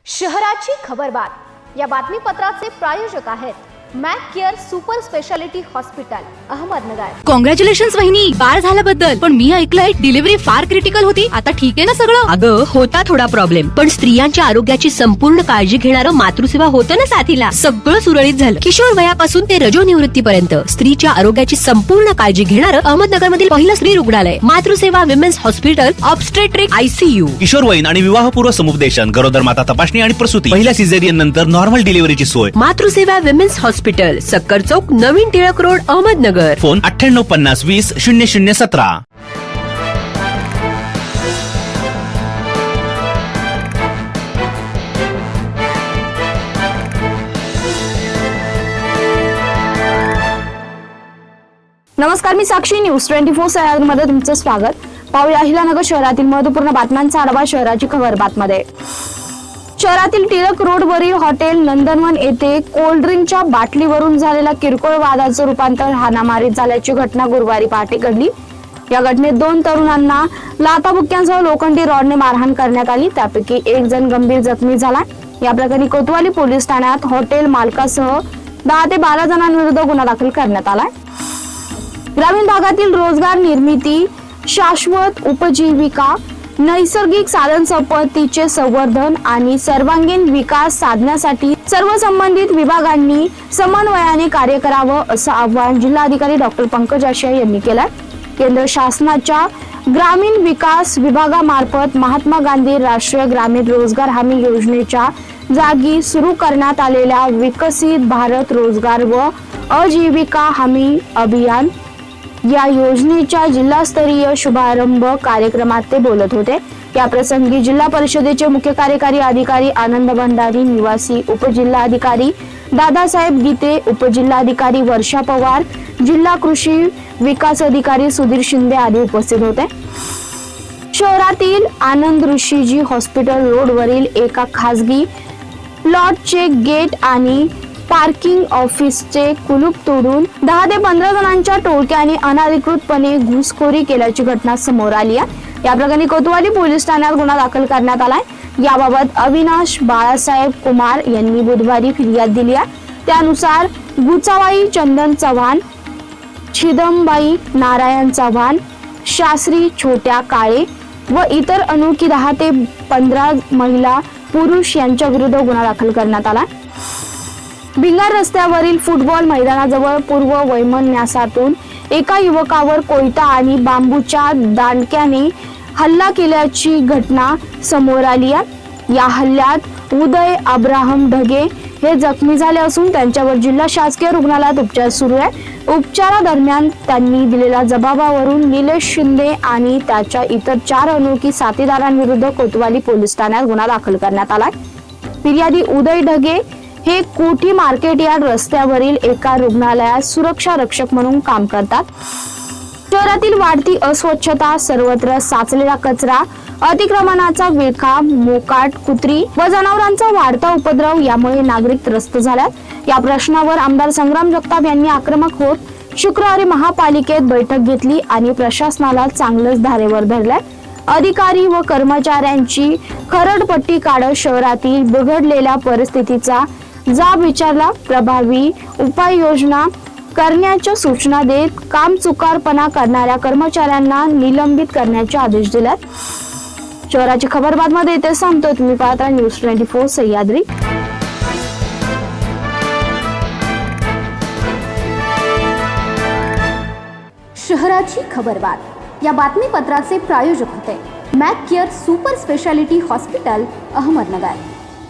शहराची खबरबात या बातमीपत्राचे प्रायोजक आहेत Mac care super speciality hospital Ahmednagar. Congratulations वहिनी, बाळ झाल्याबद्दल। पण मी ऐकलंय डिलिव्हरी फार क्रिटिकल होती। आता ठीक आहे ना सगळं? अगं होता थोडा प्रॉब्लेम, पण स्त्रियांच्या आरोग्याची संपूर्ण काळजी घेणारं मातृसेवा होतं ना साथीला। सगळं सुरळीत झालं। किशोर वयापासून ते रजोनिवृत्तीपर्यंत स्त्रीच्या आरोग्याची संपूर्ण काळजी घेणारं अहमदनगर मधील पहिलं स्त्री रुग्णालय Matruseva women's hospital obstetric ICU। किशोरवयीन आणि विवाहपूर्व समुपदेशन, गरोदर माता तपासणी आणि प्रसूती, पहिल्या सिझेरियन नंतर नॉर्मल डिलिव्हरीची सोय। मातृसेवा विमेन्स हॉस्पिटल, सक्कर चौक, नवीन टिळक रोड, अहमदनगर। फोन 9850 20 0017। नमस्कार, मी साक्षी, न्यूज 24 सह्याद्रीमध्ये तुमचं स्वागत। पाहूया अहिल्यानगर शहरातील महत्त्वपूर्ण बातम्यांचा आढावा शहराची खबरबातमध्ये। शहरातील टिळक रोड वरील हॉटेल नंदनवन येथे कोल्ड्रिंकच्या बाटलीवरून झालेल्या किरकोळ वादाचं रूपांतर हाणामारीत झाल्याची घटना गुरुवारी पहाटे घडली। या घटनेत 2 तरुणांना लाथाबुक्क्यांसह लोखंडी रॉडने मारहाण करण्यात आली। त्यापैकी एक जण गंभीर जखमी झाला। या प्रकरणी कोतवाली पोलीस ठाण्यात हॉटेल मालकासह 10 ते 12 जणांविरुद्ध गुन्हा दाखल करण्यात आलाय। ग्रामीण भागातील रोजगार निर्मिती, शाश्वत उपजीविका, नैसर्गिक साधन संपत्तीचे संवर्धन आणि सर्वांगीण विकास साधण्यासाठी सर्व संबंधित विभागांनी समन्वयाने कार्य करावं असं आवाहन जिल्हाधिकारी डॉ. पंकज आशिया यांनी केलंय। केंद्र शासनाच्या ग्रामीण विकास विभागामार्फत महात्मा गांधी राष्ट्रीय ग्रामीण रोजगार हमी योजनेच्या जागी सुरू करण्यात आलेल्या विकसित भारत रोजगार व आजीविका हमी अभियान या योजनेच्या जिल्हास्तरीय शुभारंभ कार्यक्रमात ते बोलत होते। या प्रसंगी जिल्हा परिषदेचे मुख्य कार्यकारी अधिकारी आनंद भंडारी, निवासी उपजिल्हाधिकारी दादासाहेब गीते, उपजिल्हाधिकारी वर्षा पवार, जिल्हा कृषी विकास अधिकारी सुधीर शिंदे आदी उपस्थित होते। शहरातील आनंद ऋषीजी हॉस्पिटल रोड वरील एका खासगी प्लॉटचे गेट आणि पार्किंग ऑफिसचे कुलूप तोडून 10 ते 15 जणांच्या टोळक्याने अनधिकृतपणे घुसखोरी केल्याची घटना समोर आली आहे। या प्रकरणी कोतवाली पोलीस ठाण्यात गुन्हा दाखल करण्यात आलाय। याबाबत अविनाश बाळासाहेब कुमार यांनी बुधवारी फिर्याद दिली आहे। त्यानुसार गुचाबाई चंदन चव्हाण, छिदंबाई नारायण चव्हाण, शास्त्री छोट्या काळे व इतर अनोळखी 10 ते 15 महिला पुरुष यांच्या विरुद्ध गुन्हा दाखल करण्यात आला। भिंगार रस्त्यावरील फुटबॉल मैदानाजवळ पूर्व वैमनस्यातून एका युवकावर कोयता आणि बांबूच्या दांडक्याने हल्ला केल्याची घटना समोर आली आहे। या हल्ल्यात उदय अब्राहम ढगे हे जखमी झाले असून त्यांच्यावर जिल्हा शासकीय रुग्णालयात उपचार सुरू आहे। उपचारादरम्यान त्यांनी दिलेल्या जबाबावरून निलेश शिंदे आणि त्याच्या इतर 4 अनोळखी साथीदारांविरुद्ध कोतवाली पोलीस ठाण्यात गुन्हा दाखल करण्यात आला। फिर्यादी उदय ढगे हे कोठी मार्केट यार्ड रस्त्यावरील एका रुग्णालयात सुरक्षा रक्षक म्हणून काम करतात। शहरातील वाढती अस्वच्छता, सर्वत्र साचलेला कचरा, अतिक्रमणाचा विळखा, मोकाट कुत्री व जनावरांचा वाढता उपद्रव यामुळे नागरिक त्रस्त झाल्यात। या प्रश्नावर आमदार संग्राम जगताप यांनी आक्रमक होत शुक्रवारी महापालिकेत बैठक घेतली आणि प्रशासनाला चांगलंच धारेवर धरलंय। अधिकारी व कर्मचाऱ्यांची खरडपट्टी काढत शहरातील बिघडलेल्या परिस्थितीचा जाब विचारला, प्रभावी उपाययोजना करण्याच्या सूचना देत कामचुकारपणा करणाऱ्या कर्मचाऱ्यांना निलंबित करण्याचे आदेश दिलेत। शहराची खबरबातमध्ये इथे सांगतोय, तुम्ही पाहता न्यूज 24 सह्याद्री। शहराची खबरबात या बातमीपत्राचे प्रायोजक होते Mac care super speciality hospital Ahmednagar.